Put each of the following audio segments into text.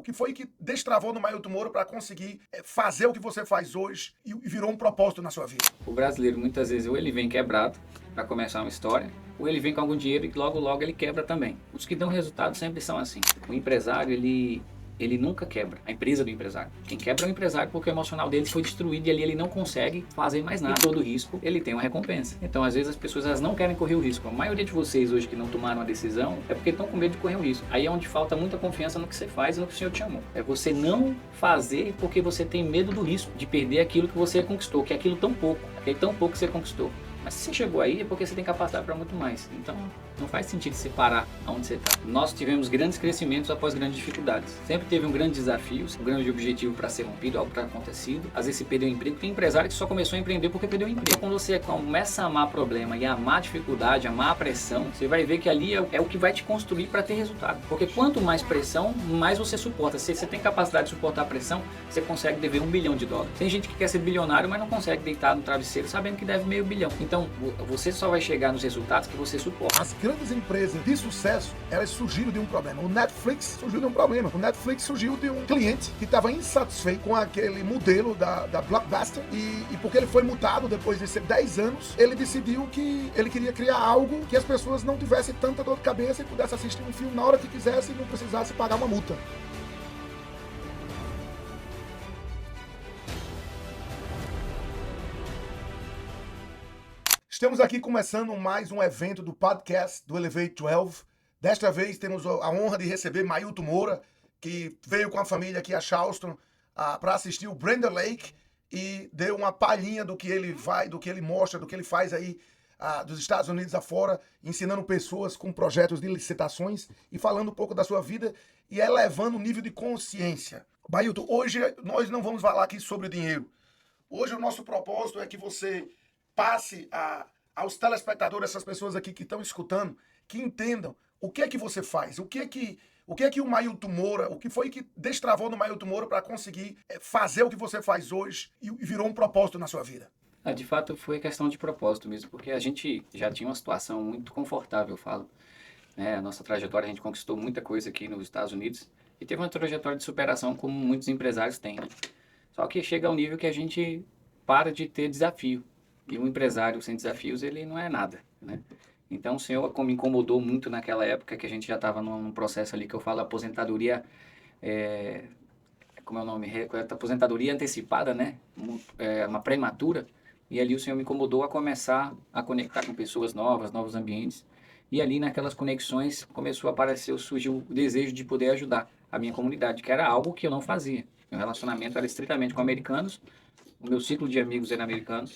O que foi que destravou no Mailton Moura para conseguir fazer o que você faz hoje e virou um propósito na sua vida? O brasileiro, muitas vezes, ou ele vem quebrado para começar uma história, ou ele vem com algum dinheiro e logo logo ele quebra também. Os que dão resultado sempre são assim. O empresário, ele nunca quebra, a empresa do empresário. Quem quebra é o empresário porque o emocional dele foi destruído e ali ele não consegue fazer mais nada. E todo risco, ele tem uma recompensa. Então, às vezes, as pessoas elas não querem correr o risco. A maioria de vocês hoje que não tomaram a decisão é porque estão com medo de correr o risco. Aí é onde falta muita confiança no que você faz e no que o Senhor te chamou. É você não fazer porque você tem medo do risco, de perder aquilo que você conquistou, que é aquilo tão pouco, aquele tão pouco que você conquistou. Mas se você chegou aí é porque você tem capacidade para muito mais. Então, não faz sentido você parar onde você está. Nós tivemos grandes crescimentos após grandes dificuldades. Sempre teve um grande desafio, um grande objetivo para ser rompido, algo para acontecido. Às vezes você perdeu o emprego. Tem empresário que só começou a empreender porque perdeu o emprego. Quando você começa a amar problema e amar a dificuldade, amar a pressão, você vai ver que ali é o que vai te construir para ter resultado. Porque quanto mais pressão, mais você suporta. Se você tem capacidade de suportar a pressão, você consegue dever $1 bilhão. Tem gente que quer ser bilionário, mas não consegue deitar no travesseiro sabendo que deve $500 milhão. Então, você só vai chegar nos resultados que você suporta. As grandes empresas de sucesso, elas surgiram de um problema. O Netflix surgiu de um problema. O Netflix surgiu de um cliente que estava insatisfeito com aquele modelo da Blockbuster e porque ele foi multado depois de ser 10 anos, ele decidiu que ele queria criar algo que as pessoas não tivessem tanta dor de cabeça e pudessem assistir um filme na hora que quisessem e não precisasse pagar uma multa. Estamos aqui começando mais um evento do podcast do Elevate 12. Desta vez temos a honra de receber Mailton Moura, que veio com a família aqui a Charleston para assistir o Brenda Lake e deu uma palhinha do que ele vai, do que ele mostra, do que ele faz aí dos Estados Unidos afora, ensinando pessoas com projetos de licitações e falando um pouco da sua vida e elevando o nível de consciência. Mailton, hoje nós não vamos falar aqui sobre dinheiro. Hoje o nosso propósito é que você passe aos telespectadores, essas pessoas aqui que estão escutando, que entendam o que é que você faz, o que é que o Mailton Moura, o que foi que destravou no Mailton Moura para conseguir fazer o que você faz hoje e virou um propósito na sua vida. De fato, foi questão de propósito mesmo, porque a gente já tinha uma situação muito confortável, eu falo. A nossa trajetória, a gente conquistou muita coisa aqui nos Estados Unidos e teve uma trajetória de superação como muitos empresários têm, né? Só que chega ao nível que a gente para de ter desafio. E um empresário sem desafios, ele não é nada, né? Então, o Senhor me incomodou muito naquela época que a gente já estava num processo ali que eu falo aposentadoria, como é o nome? Aposentadoria antecipada, né? Uma prematura. E ali o Senhor me incomodou a começar a conectar com pessoas novas, novos ambientes. E ali naquelas conexões começou a aparecer, surgiu o desejo de poder ajudar a minha comunidade, que era algo que eu não fazia. Meu relacionamento era estritamente com americanos. O meu ciclo de amigos era americano,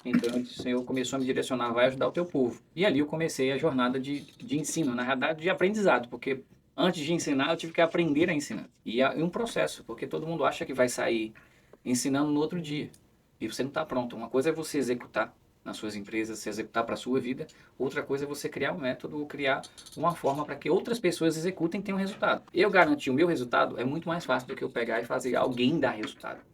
então o Senhor começou a me direcionar, vai ajudar o teu povo. E ali eu comecei a jornada de ensino, na realidade de aprendizado, porque antes de ensinar eu tive que aprender a ensinar. E é um processo, porque todo mundo acha que vai sair ensinando no outro dia, e você não está pronto. Uma coisa é você executar nas suas empresas, se executar para a sua vida, outra coisa é você criar um método ou criar uma forma para que outras pessoas executem e tenham resultado. Eu garantir o meu resultado é muito mais fácil do que eu pegar e fazer alguém dar resultado.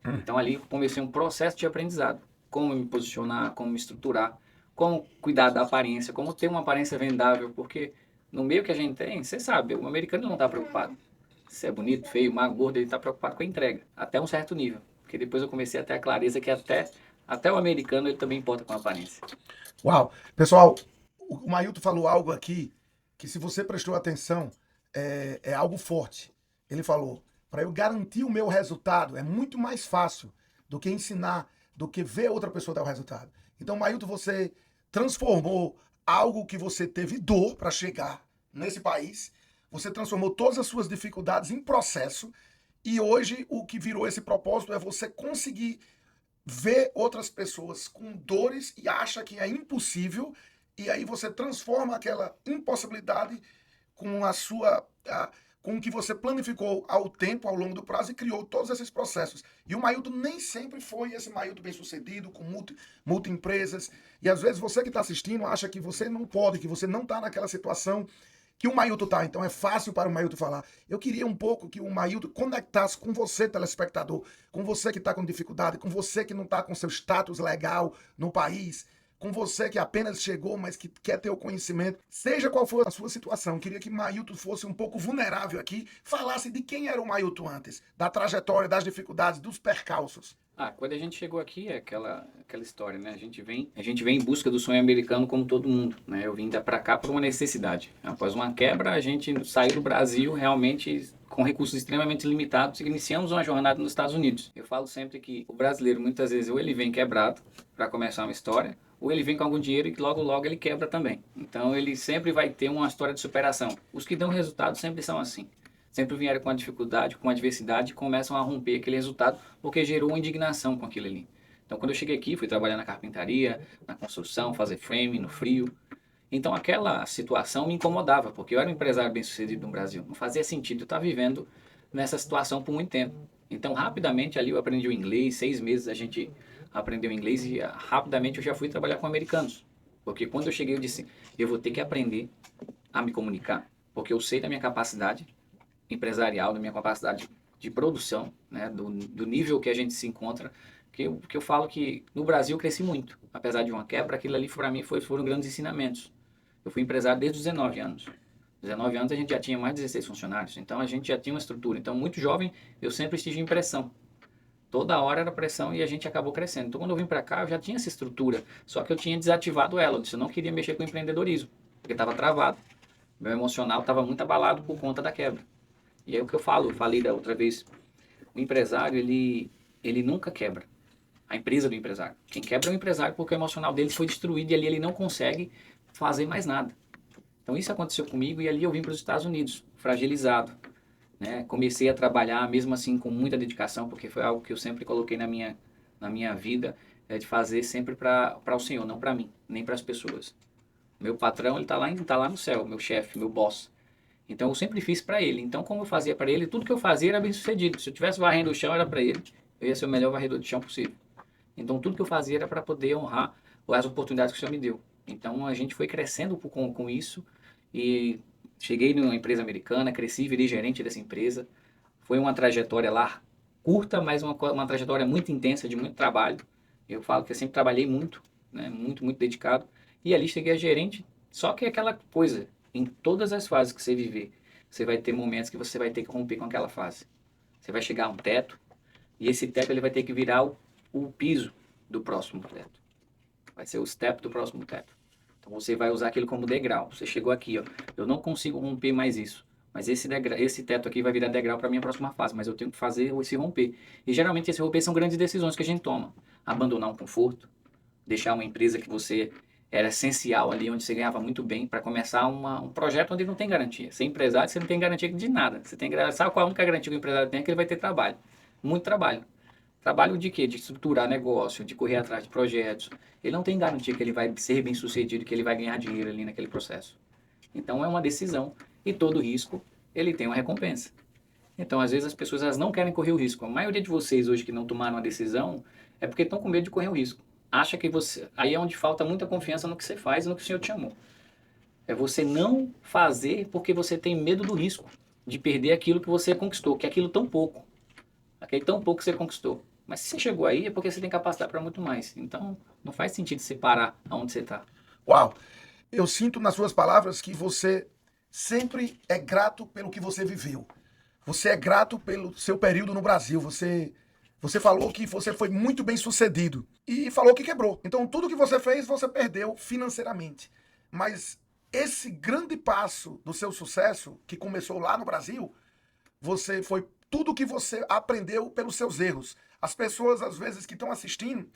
Então ali comecei um processo de aprendizado. Como me posicionar, como me estruturar, como cuidar da aparência, como ter uma aparência vendável, porque no meio que a gente tem, você sabe, o americano não está preocupado. Se é bonito, feio, magro, gordo, ele está preocupado com a entrega, até um certo nível. Porque depois eu comecei a ter a clareza que até o americano ele também importa com a aparência. Uau! Pessoal, o Mailton falou algo aqui que se você prestou atenção, é algo forte. Ele falou, para eu garantir o meu resultado, é muito mais fácil do que ensinar, do que ver outra pessoa dar o resultado. Então, Mailton, você transformou algo que você teve dor para chegar nesse país, você transformou todas as suas dificuldades em processo, e hoje o que virou esse propósito é você conseguir ver outras pessoas com dores e acha que é impossível, e aí você transforma aquela impossibilidade com com o que você planificou ao tempo, ao longo do prazo e criou todos esses processos. E o Mailton nem sempre foi esse Mailton bem-sucedido, com multi-empresas. E às vezes você que está assistindo acha que você não pode, que você não está naquela situação que o Mailton está. Então é fácil para o Mailton falar. Eu queria um pouco que o Mailton conectasse com você, telespectador, com você que está com dificuldade, com você que não está com seu status legal no país, com você que apenas chegou, mas que quer ter o conhecimento, seja qual for a sua situação. Queria que Mailton fosse um pouco vulnerável aqui, falasse de quem era o Mailton antes, da trajetória, das dificuldades, dos percalços. Quando a gente chegou aqui, é aquela história, né? A gente vem em busca do sonho americano como todo mundo, né? Eu vim para cá por uma necessidade. Após uma quebra, a gente saiu do Brasil realmente com recursos extremamente limitados e iniciamos uma jornada nos Estados Unidos. Eu falo sempre que o brasileiro, muitas vezes, ou ele vem quebrado para começar uma história, ou ele vem com algum dinheiro e logo logo ele quebra também. Então ele sempre vai ter uma história de superação. Os que dão resultado sempre são assim. Sempre vieram com a dificuldade, com a adversidade e começam a romper aquele resultado porque gerou uma indignação com aquilo ali. Então, quando eu cheguei aqui, fui trabalhar na carpintaria, na construção, fazer frame, no frio. Então, aquela situação me incomodava, porque eu era um empresário bem-sucedido no Brasil. Não fazia sentido eu estar vivendo nessa situação por muito tempo. Então, rapidamente ali eu aprendi o inglês, 6 meses a gente aprendeu inglês e rapidamente eu já fui trabalhar com americanos. Porque quando eu cheguei eu disse, eu vou ter que aprender a me comunicar, porque eu sei da minha capacidade empresarial, da minha capacidade de produção, né, do nível que a gente se encontra, que eu falo que no Brasil eu cresci muito, apesar de uma quebra, aquilo ali para mim foram grandes ensinamentos. Eu fui empresário desde os 19 anos. 19 anos a gente já tinha mais de 16 funcionários, então a gente já tinha uma estrutura. Então, muito jovem, eu sempre estive em pressão. Toda hora era pressão e a gente acabou crescendo. Então, quando eu vim para cá, eu já tinha essa estrutura, só que eu tinha desativado ela. Eu não queria mexer com empreendedorismo, porque estava travado. Meu emocional estava muito abalado por conta da quebra. E é o que eu falei da outra vez, o empresário, ele nunca quebra. A empresa do empresário. Quem quebra é o empresário porque o emocional dele foi destruído e ali ele não consegue fazer mais nada. Então isso aconteceu comigo e ali eu vim para os Estados Unidos, fragilizado. Né? Comecei a trabalhar mesmo assim com muita dedicação, porque foi algo que eu sempre coloquei na minha vida, de fazer sempre para o Senhor, não para mim, nem para as pessoas. Meu patrão, ele tá lá no céu, meu chefe, meu boss. Então eu sempre fiz para ele. Então como eu fazia para ele, tudo que eu fazia era bem sucedido. Se eu tivesse varrendo o chão era para ele. Eu ia ser o melhor varredor de chão possível. Então tudo que eu fazia era para poder honrar as oportunidades que o Senhor me deu. Então a gente foi crescendo com isso e cheguei numa empresa americana, cresci, virei gerente dessa empresa. Foi uma trajetória lá curta, mas uma trajetória muito intensa, de muito trabalho. Eu falo que eu sempre trabalhei muito, né? Muito, muito dedicado. E ali cheguei a gerente, só que é aquela coisa, em todas as fases que você viver, você vai ter momentos que você vai ter que romper com aquela fase. Você vai chegar a um teto, e esse teto ele vai ter que virar o piso do próximo teto. Vai ser o step do próximo teto. Então você vai usar aquilo como degrau. Você chegou aqui, ó, eu não consigo romper mais isso. Mas esse teto aqui vai virar degrau para a minha próxima fase, mas eu tenho que fazer esse romper. E geralmente esse romper são grandes decisões que a gente toma. Abandonar um conforto, deixar uma empresa que você era essencial ali, onde você ganhava muito bem, para começar um projeto onde não tem garantia. Ser empresário, você não tem garantia de nada. Você tem, sabe qual é a única garantia que o empresário tem? É que ele vai ter trabalho. Muito trabalho. Trabalho de quê? De estruturar negócio, de correr atrás de projetos. Ele não tem garantia que ele vai ser bem sucedido, que ele vai ganhar dinheiro ali naquele processo. Então é uma decisão e todo risco ele tem uma recompensa. Então às vezes as pessoas elas não querem correr o risco. A maioria de vocês hoje que não tomaram a decisão é porque estão com medo de correr o risco. Acha que você... Aí é onde falta muita confiança no que você faz e no que o Senhor te chamou. É você não fazer porque você tem medo do risco de perder aquilo que você conquistou, que é aquilo tão pouco. Aquele tão pouco que você conquistou. Mas se você chegou aí é porque você tem capacidade para muito mais. Então não faz sentido você parar aonde você está. Uau! Eu sinto nas suas palavras que você sempre é grato pelo que você viveu. Você é grato pelo seu período no Brasil. Você falou que você foi muito bem sucedido e falou que quebrou. Então tudo que você fez, você perdeu financeiramente. Mas esse grande passo do seu sucesso, que começou lá no Brasil, você foi tudo que você aprendeu pelos seus erros. As pessoas, às vezes, que estão assistindo,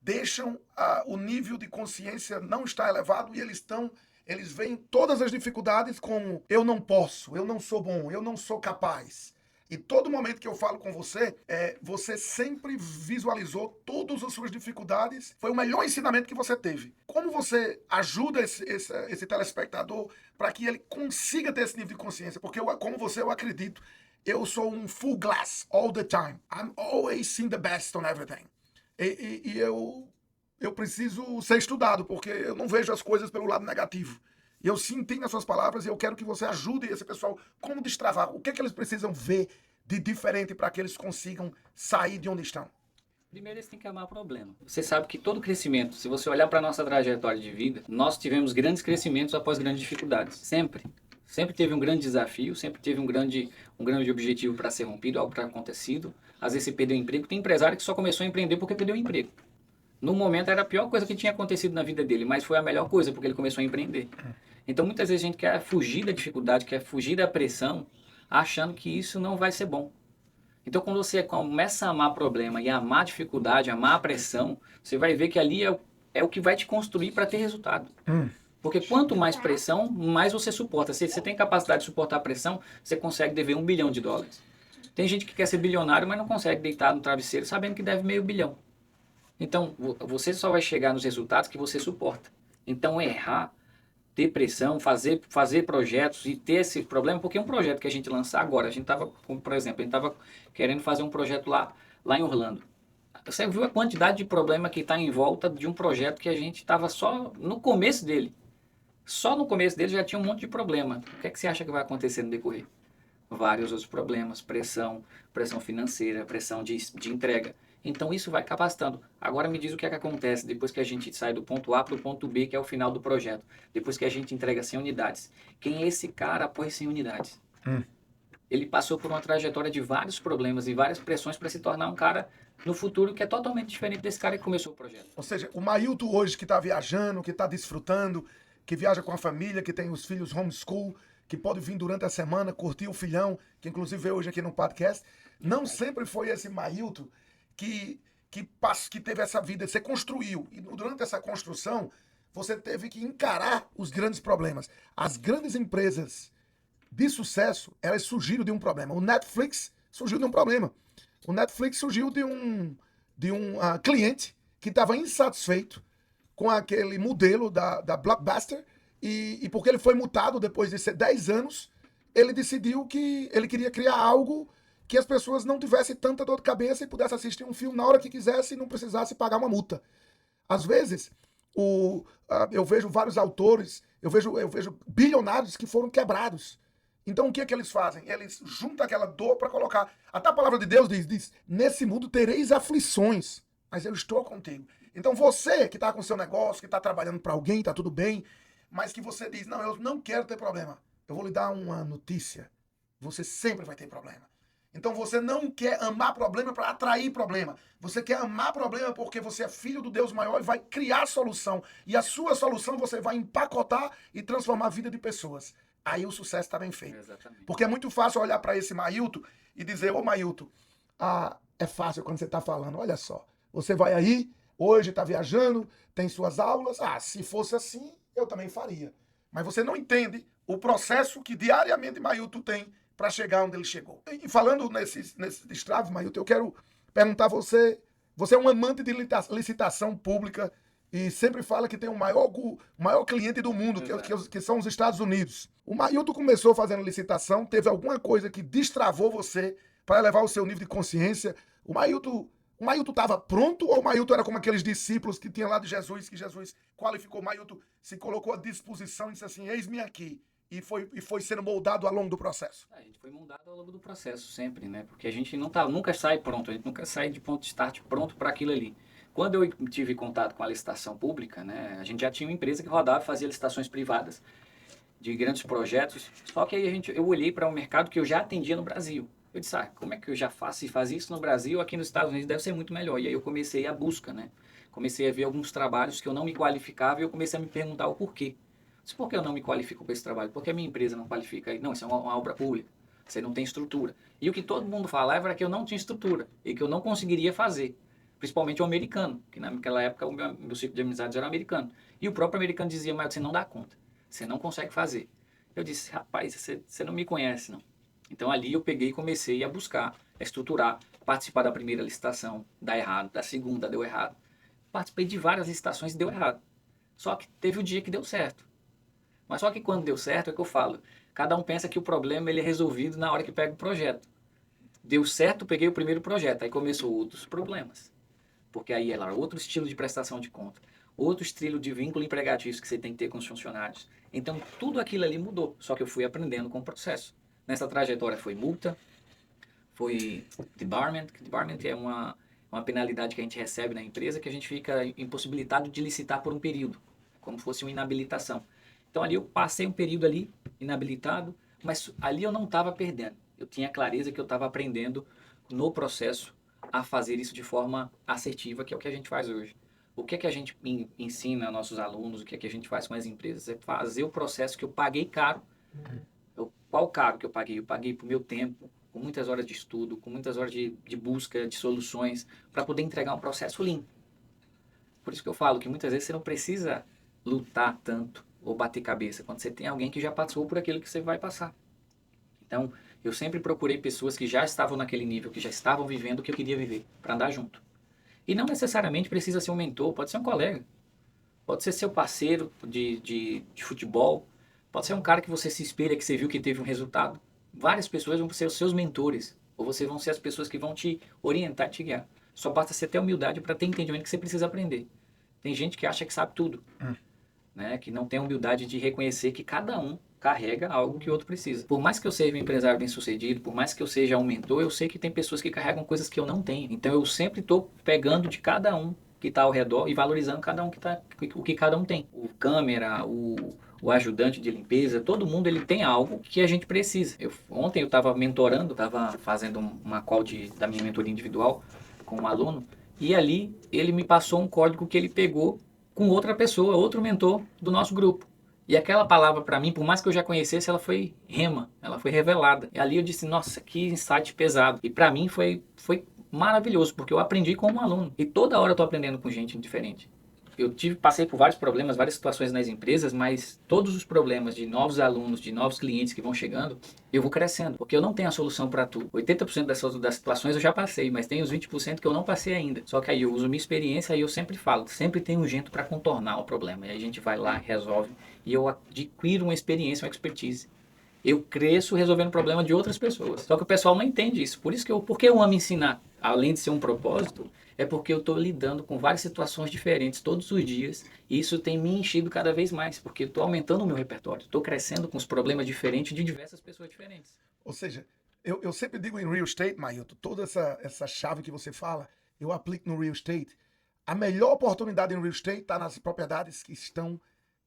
deixam o nível de consciência não estar elevado e eles veem todas as dificuldades como eu não posso, eu não sou bom, eu não sou capaz. E todo momento que eu falo com você, você sempre visualizou todas as suas dificuldades. Foi o melhor ensinamento que você teve. Como você ajuda esse telespectador para que ele consiga ter esse nível de consciência? Porque como você, eu acredito, eu sou um full glass all the time. I'm always seeing the best on everything. E eu preciso ser estudado, porque eu não vejo as coisas pelo lado negativo. E eu senti nas suas palavras e eu quero que você ajude esse pessoal como destravar. O que é que eles precisam ver de diferente para que eles consigam sair de onde estão? Primeiro, eles têm que amar o problema. Você sabe que todo crescimento, se você olhar para a nossa trajetória de vida, nós tivemos grandes crescimentos após grandes dificuldades. Sempre. Sempre teve um grande desafio, sempre teve um grande objetivo para ser rompido, algo para acontecido. Às vezes você perdeu o emprego. Tem empresário que só começou a empreender porque perdeu o emprego. No momento era a pior coisa que tinha acontecido na vida dele, mas foi a melhor coisa porque ele começou a empreender. Então muitas vezes a gente quer fugir da dificuldade, quer fugir da pressão, achando que isso não vai ser bom. Então, quando você começa a amar problema e amar dificuldade, amar a pressão, você vai ver que ali é o que vai te construir para ter resultado. Porque quanto mais pressão, mais você suporta. Se você tem capacidade de suportar a pressão, você consegue dever $1 bilhão. Tem gente que quer ser bilionário, mas não consegue deitar no travesseiro sabendo que deve $500 milhões. Então, você só vai chegar nos resultados que você suporta. Então, errar, ter pressão, fazer projetos e ter esse problema, porque um projeto que a gente lançar agora, a gente estava, por exemplo, a gente estava querendo fazer um projeto lá em Orlando. Você viu a quantidade de problema que está em volta de um projeto que a gente estava só no começo dele. Só no começo dele já tinha um monte de problema. O que é que você acha que vai acontecer no decorrer? Vários outros problemas, pressão financeira, pressão de entrega. Então isso vai capacitando. Agora me diz o que é que acontece depois que a gente sai do ponto A para o ponto B, que é o final do projeto. Depois que a gente entrega 100 unidades. Quem é esse cara após 100 unidades? Ele passou por uma trajetória de vários problemas e várias pressões para se tornar um cara no futuro que é totalmente diferente desse cara que começou o projeto. Ou seja, o Mailton hoje que está viajando, que está desfrutando, que viaja com a família, que tem os filhos homeschool, que pode vir durante a semana, curtir o filhão, que inclusive veio hoje aqui no podcast, não sempre foi esse Mailton que teve essa vida, você construiu. E durante essa construção, você teve que encarar os grandes problemas. As grandes empresas de sucesso, elas surgiram de um problema. O Netflix surgiu de um problema. O Netflix surgiu de um cliente que estava insatisfeito com aquele modelo da Blockbuster e porque ele foi multado depois de ser 10 anos, ele decidiu que ele queria criar algo que as pessoas não tivessem tanta dor de cabeça e pudessem assistir um filme na hora que quisesse e não precisasse pagar uma multa. Às vezes, eu vejo vários autores, eu vejo bilionários que foram quebrados. Então o que é que eles fazem? Eles juntam aquela dor para colocar. Até a palavra de Deus diz: nesse mundo tereis aflições, mas eu estou contigo. Então você que está com seu negócio, que está trabalhando para alguém, está tudo bem, mas que você diz: não, eu não quero ter problema. Eu vou lhe dar uma notícia. Você sempre vai ter problema. Então você não quer amar problema para atrair problema. Você quer amar problema porque você é filho do Deus maior e vai criar solução. E a sua solução você vai empacotar e transformar a vida de pessoas. Aí o sucesso está bem feito. Exatamente. Porque é muito fácil olhar para esse Mailton e dizer: ô Mailton, é fácil quando você está falando, olha só, você vai aí, hoje está viajando, tem suas aulas, se fosse assim, eu também faria. Mas você não entende o processo que diariamente Mailton tem para chegar onde ele chegou. E falando nesses destravos, Mailton, eu quero perguntar a você é um amante de licitação pública e sempre fala que tem o maior cliente do mundo, que são os Estados Unidos. O Mailton começou fazendo licitação, teve alguma coisa que destravou você para elevar o seu nível de consciência. O Mailton estava pronto ou o Mailton era como aqueles discípulos que tinha lá de Jesus, que Jesus qualificou? O Mailton se colocou à disposição e disse assim: eis-me aqui. E foi sendo moldado ao longo do processo. A gente foi moldado ao longo do processo sempre, né? Porque a gente nunca sai pronto, a gente nunca sai de ponto de start pronto para aquilo ali. Quando eu tive contato com a licitação pública, né, a gente já tinha uma empresa que rodava e fazia licitações privadas de grandes projetos, só que aí eu olhei para um mercado que eu já atendia no Brasil. Eu disse: como é que eu já faço e fazia isso no Brasil, aqui nos Estados Unidos deve ser muito melhor. E aí eu comecei a busca, né? Comecei a ver alguns trabalhos que eu não me qualificava e eu comecei a me perguntar o porquê. Disse: por que eu não me qualifico para esse trabalho? Por que a minha empresa não qualifica? Não, isso é uma obra pública. Você não tem estrutura. E o que todo mundo falava era que eu não tinha estrutura e que eu não conseguiria fazer. Principalmente o americano, que naquela época o meu ciclo de amizades era americano. E o próprio americano dizia: mas você não dá conta, você não consegue fazer. Eu disse: rapaz, você não me conhece, não. Então ali eu peguei e comecei a buscar, a estruturar, participar da primeira licitação, dá errado, da segunda deu errado. Participei de várias licitações e deu errado. Só que teve o dia que deu certo. Mas só que quando deu certo é que eu falo, cada um pensa que o problema ele é resolvido na hora que pega o projeto. Deu certo, peguei o primeiro projeto, aí começou outros problemas. Porque aí era outro estilo de prestação de conta, outro estilo de vínculo empregatício que você tem que ter com os funcionários. Então tudo aquilo ali mudou, só que eu fui aprendendo com o processo. Nessa trajetória foi multa, foi debarment, que debarment é uma penalidade que a gente recebe na empresa que a gente fica impossibilitado de licitar por um período, como fosse uma inabilitação. Então ali eu passei um período ali inabilitado, mas ali eu não estava perdendo. Eu tinha clareza que eu estava aprendendo no processo a fazer isso de forma assertiva, que é o que a gente faz hoje. O que é que a gente ensina aos nossos alunos, o que é que a gente faz com as empresas? É fazer o processo que eu paguei caro. Qual caro que eu paguei? Eu paguei por meu tempo, com muitas horas de estudo, com muitas horas de busca de soluções, para poder entregar um processo limpo. Por isso que eu falo que muitas vezes você não precisa lutar tanto ou bater cabeça, quando você tem alguém que já passou por aquilo que você vai passar. Então, eu sempre procurei pessoas que já estavam naquele nível, que já estavam vivendo o que eu queria viver, para andar junto. E não necessariamente precisa ser um mentor, pode ser um colega, pode ser seu parceiro de futebol, pode ser um cara que você se espelha, que você viu que teve um resultado. Várias pessoas vão ser os seus mentores, ou vocês vão ser as pessoas que vão te orientar, te guiar. Só basta você ter humildade para ter entendimento que você precisa aprender. Tem gente que acha que sabe tudo, né? Que não tem a humildade de reconhecer que cada um carrega algo que o outro precisa. Por mais que eu seja um empresário bem-sucedido, por mais que eu seja um mentor, eu sei que tem pessoas que carregam coisas que eu não tenho. Então eu sempre estou pegando de cada um que está ao redor e valorizando cada um o que cada um tem. O câmera, o ajudante de limpeza, todo mundo ele tem algo que a gente precisa. Ontem eu estava mentorando, estava fazendo uma call da minha mentoria individual com um aluno, e ali ele me passou um código que ele pegou com outra pessoa, outro mentor do nosso grupo. E aquela palavra para mim, por mais que eu já conhecesse, ela foi rema, ela foi revelada. E ali eu disse, nossa, que insight pesado. E para mim foi maravilhoso, porque eu aprendi como um aluno. E toda hora eu tô aprendendo com gente diferente. Passei por vários problemas, várias situações nas empresas, mas todos os problemas de novos alunos, de novos clientes que vão chegando, eu vou crescendo, porque eu não tenho a solução para tudo. 80% das situações eu já passei, mas tem os 20% que eu não passei ainda. Só que aí eu uso minha experiência e eu sempre falo, sempre tem um jeito para contornar o problema. E aí a gente vai lá, resolve, e eu adquiro uma experiência, uma expertise. Eu cresço resolvendo o problema de outras pessoas. Só que o pessoal não entende isso. Porque eu amo ensinar, além de ser um propósito, é porque eu estou lidando com várias situações diferentes todos os dias. E isso tem me enchido cada vez mais, porque eu estou aumentando o meu repertório. Estou crescendo com os problemas diferentes de diversas pessoas diferentes. Ou seja, eu sempre digo em real estate, Mailton, toda essa chave que você fala, eu aplico no real estate. A melhor oportunidade em real estate está nas propriedades que estão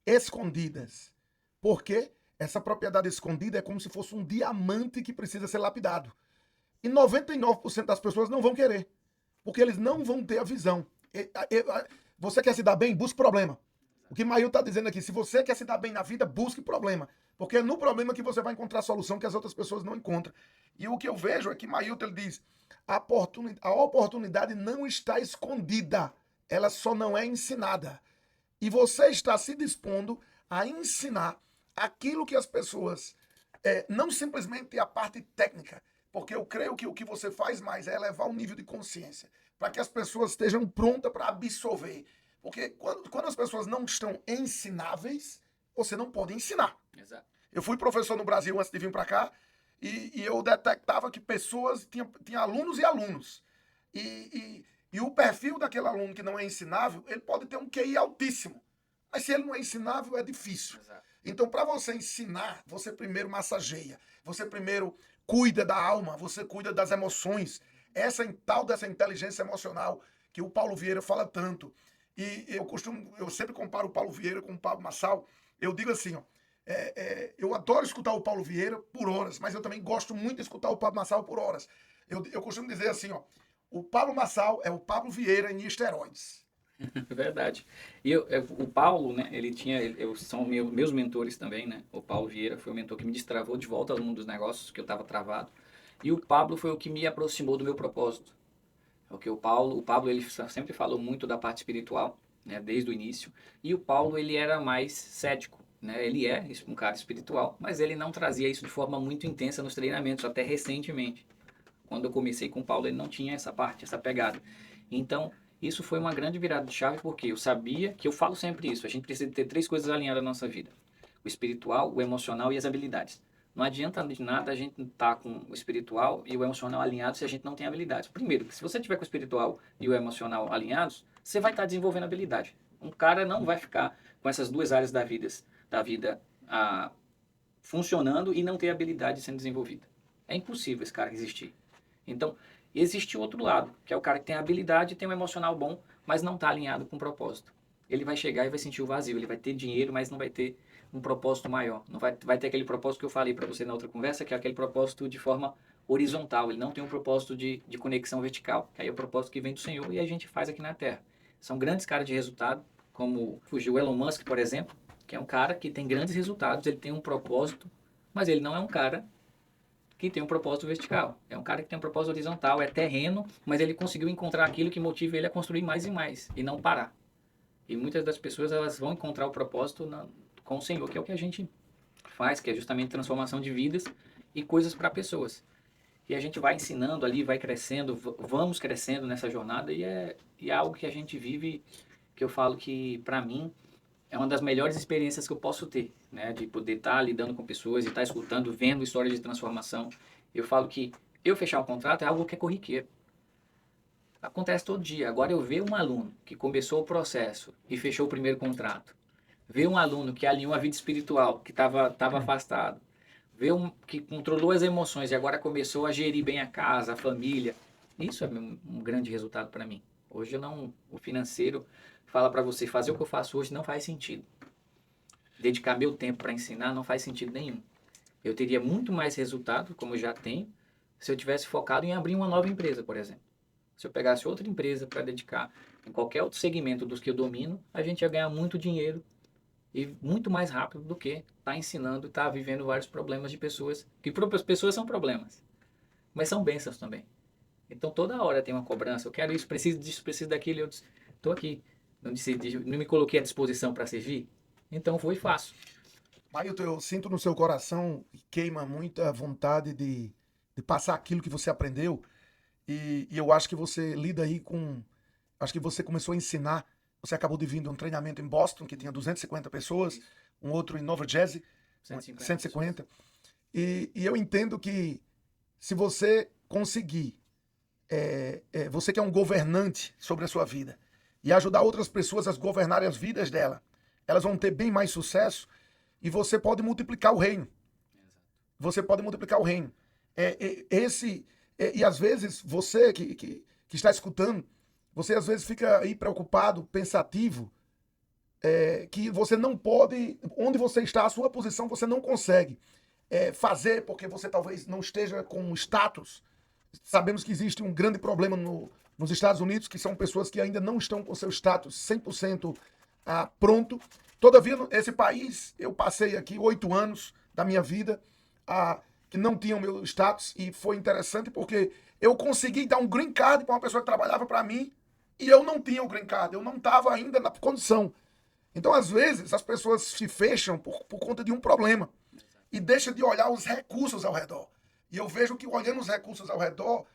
escondidas. Por quê? Essa propriedade escondida é como se fosse um diamante que precisa ser lapidado. E 99% das pessoas não vão querer, porque eles não vão ter a visão. Você quer se dar bem? Busque problema. O que Mail está dizendo aqui, se você quer se dar bem na vida, busque problema. Porque é no problema que você vai encontrar a solução que as outras pessoas não encontram. E o que eu vejo é que Mailton ele diz, a oportunidade não está escondida, ela só não é ensinada. E você está se dispondo a ensinar aquilo que as pessoas, não simplesmente a parte técnica, porque eu creio que o que você faz mais é elevar o nível de consciência, para que as pessoas estejam prontas para absorver. Porque quando as pessoas não estão ensináveis, você não pode ensinar. Exato. Eu fui professor no Brasil antes de vir para cá, e eu detectava que pessoas, tinha alunos e alunos. E o perfil daquele aluno que não é ensinável, ele pode ter um QI altíssimo. Mas se ele não é ensinável, é difícil. Exato. Então, para você ensinar, você primeiro massageia. Você primeiro cuida da alma, você cuida das emoções. Tal dessa inteligência emocional que o Paulo Vieira fala tanto. E eu sempre comparo o Paulo Vieira com o Pablo Marçal. Eu digo assim, ó, eu adoro escutar o Paulo Vieira por horas, mas eu também gosto muito de escutar o Pablo Marçal por horas. Eu costumo dizer assim, ó, o Pablo Marçal é o Pablo Vieira em esteroides. Verdade. O Paulo, né, são meus mentores também, né? O Paulo Vieira foi o mentor que me destravou de volta ao mundo dos negócios, que eu estava travado. E o Pablo foi o que me aproximou do meu propósito. Porque o Pablo ele sempre falou muito da parte espiritual, né, desde o início. E o Paulo ele era mais cético, né? Ele é um cara espiritual, mas ele não trazia isso de forma muito intensa nos treinamentos, até recentemente. Quando eu comecei com o Paulo, ele não tinha essa parte, essa pegada. Então, isso foi uma grande virada de chave, porque eu sabia que eu falo sempre isso, a gente precisa ter 3 coisas alinhadas na nossa vida: o espiritual, o emocional e as habilidades. Não adianta de nada a gente estar com o espiritual e o emocional alinhados se a gente não tem habilidades. Primeiro, se você tiver com o espiritual e o emocional alinhados, você vai estar desenvolvendo habilidade. Um cara não vai ficar com essas 2 áreas da vida funcionando e não ter habilidade sendo desenvolvida. É impossível esse cara existir. Então, E existe o outro lado, que é o cara que tem a habilidade, tem um emocional bom, mas não está alinhado com o propósito. Ele vai chegar e vai sentir o vazio, ele vai ter dinheiro, mas não vai ter um propósito maior. Não vai ter aquele propósito que eu falei para você na outra conversa, que é aquele propósito de forma horizontal. Ele não tem um propósito de conexão vertical, que aí é o propósito que vem do Senhor e a gente faz aqui na Terra. São grandes caras de resultado, como fugiu Elon Musk, por exemplo, que é um cara que tem grandes resultados, ele tem um propósito, mas ele não é um cara que tem um propósito vertical. É um cara que tem um propósito horizontal, é terreno, mas ele conseguiu encontrar aquilo que motiva ele a construir mais e mais, e não parar. E muitas das pessoas, elas vão encontrar o propósito com o Senhor, que é o que a gente faz, que é justamente transformação de vidas e coisas para pessoas. E a gente vai ensinando ali, vai crescendo, vamos crescendo nessa jornada, e é algo que a gente vive, que eu falo que, para mim, é uma das melhores experiências que eu posso ter, né? De poder estar lidando com pessoas e estar escutando, vendo histórias de transformação. Eu falo que eu fechar um contrato é algo que é corriqueiro. Acontece todo dia. Agora eu ver um aluno que começou o processo e fechou o primeiro contrato. Ver um aluno que alinhou a vida espiritual, que estava afastado. Ver um que controlou as emoções e agora começou a gerir bem a casa, a família. Isso é um grande resultado para mim. Hoje eu não, o financeiro fala para você fazer o que eu faço hoje não faz sentido. Dedicar meu tempo para ensinar não faz sentido nenhum. Eu teria muito mais resultado, como eu já tenho, se eu tivesse focado em abrir uma nova empresa, por exemplo. Se eu pegasse outra empresa para dedicar em qualquer outro segmento dos que eu domino, a gente ia ganhar muito dinheiro e muito mais rápido do que estar ensinando e estar vivendo vários problemas de pessoas, que para as pessoas são problemas, mas são bênçãos também. Então toda hora tem uma cobrança, eu quero isso, preciso disso, preciso daquilo, eu estou aqui, não me coloquei à disposição para servir, então foi fácil. Mailton, eu sinto no seu coração e queima muita vontade de passar aquilo que você aprendeu. E eu acho que você lida aí com. Acho que você começou a ensinar. Você acabou de vir de um treinamento em Boston, que tinha 250 pessoas, um outro em Nova Jersey, 150 pessoas. 150. E eu entendo que se você conseguir, você que é um governante sobre a sua vida, e ajudar outras pessoas a governarem as vidas dela, elas vão ter bem mais sucesso e você pode multiplicar o reino. Você pode multiplicar o reino. E às vezes você que está escutando, você às vezes fica aí preocupado, pensativo, que você não pode, onde você está, a sua posição, você não consegue fazer porque você talvez não esteja com status. Sabemos que existe um grande problema nos Estados Unidos, que são pessoas que ainda não estão com seu status 100% pronto. Todavia, esse país, eu passei aqui 8 anos da minha vida que não tinham meu status e foi interessante porque eu consegui dar um green card para uma pessoa que trabalhava para mim e eu não tinha o green card, eu não estava ainda na condição. Então, às vezes, as pessoas se fecham por conta de um problema e deixam de olhar os recursos ao redor. E eu vejo que olhando os recursos ao redor,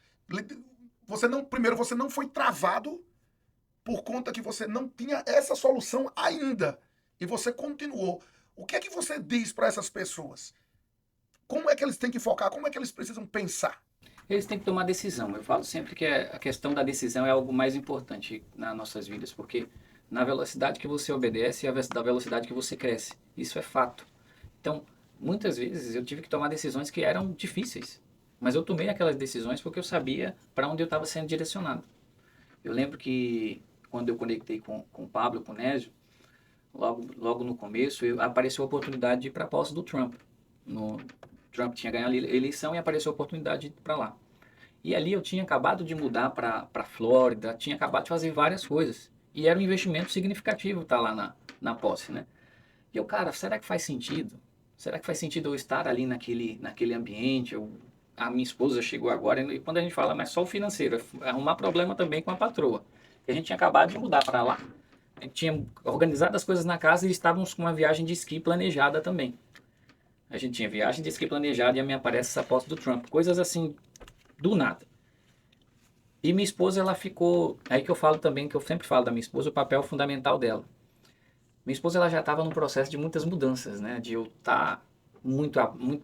primeiro, você não foi travado por conta que você não tinha essa solução ainda. E você continuou. O que é que você diz para essas pessoas? Como é que eles têm que focar? Como é que eles precisam pensar? Eles têm que tomar decisão. Eu falo sempre que a questão da decisão é algo mais importante nas nossas vidas, porque na velocidade que você obedece é da velocidade que você cresce. Isso é fato. Então, muitas vezes eu tive que tomar decisões que eram difíceis, mas eu tomei aquelas decisões porque eu sabia para onde eu estava sendo direcionado. Eu lembro que quando eu conectei com o Pablo, com o Nésio, logo no começo, apareceu a oportunidade de ir para a posse do Trump. Trump tinha ganhado a eleição e apareceu a oportunidade de ir para lá. E ali eu tinha acabado de mudar para Flórida, tinha acabado de fazer várias coisas. E era um investimento significativo estar lá na posse, né? E eu, cara, será que faz sentido? Será que faz sentido eu estar ali naquele ambiente? A minha esposa chegou agora, e quando a gente fala, mas só o financeiro, é arrumar problema também com a patroa. E a gente tinha acabado de mudar para lá. A gente tinha organizado as coisas na casa e estávamos com uma viagem de esqui planejada também. A gente tinha viagem de esqui planejada e a me aparece essa posse do Trump. Coisas assim, do nada. E minha esposa, ela ficou... Aí que eu falo também, que eu sempre falo da minha esposa, o papel fundamental dela. Minha esposa, ela já estava num processo de muitas mudanças, né? De eu estar muito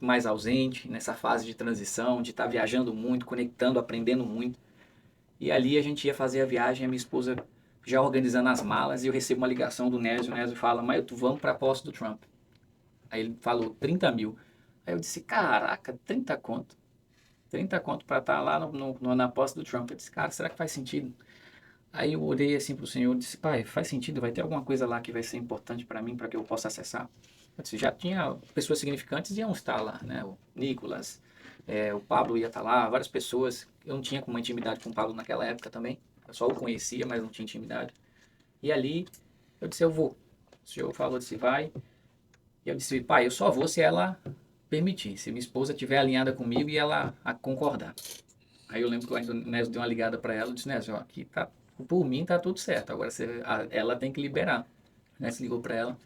mais ausente nessa fase de transição, de estar viajando muito, conectando, aprendendo muito. E ali a gente ia fazer a viagem, a minha esposa já organizando as malas, e eu recebo uma ligação do Nésio, o Nésio fala, mas vamos para a posse do Trump. Aí ele falou 30 mil. Aí eu disse, caraca, 30 conto. 30 conto para estar lá na posse do Trump. Eu disse, cara, será que faz sentido? Aí eu orei assim pro Senhor e disse, pai, faz sentido? Vai ter alguma coisa lá que vai ser importante para mim, para que eu possa acessar? Eu disse, já tinha pessoas significantes iam estar lá, né? O Nicolas, o Pablo ia estar lá, várias pessoas. Eu não tinha uma intimidade com o Pablo naquela época também. Eu só o conhecia, mas não tinha intimidade. E ali eu disse, eu vou. O Senhor falou, disse, vai. E eu disse, pai, eu só vou se ela permitir, se minha esposa estiver alinhada comigo e ela a concordar. Aí eu lembro que o Nésio deu uma ligada para ela e disse, Nésio, ó, aqui tá, por mim tá tudo certo, agora ela tem que liberar. O Nésio ligou para ela,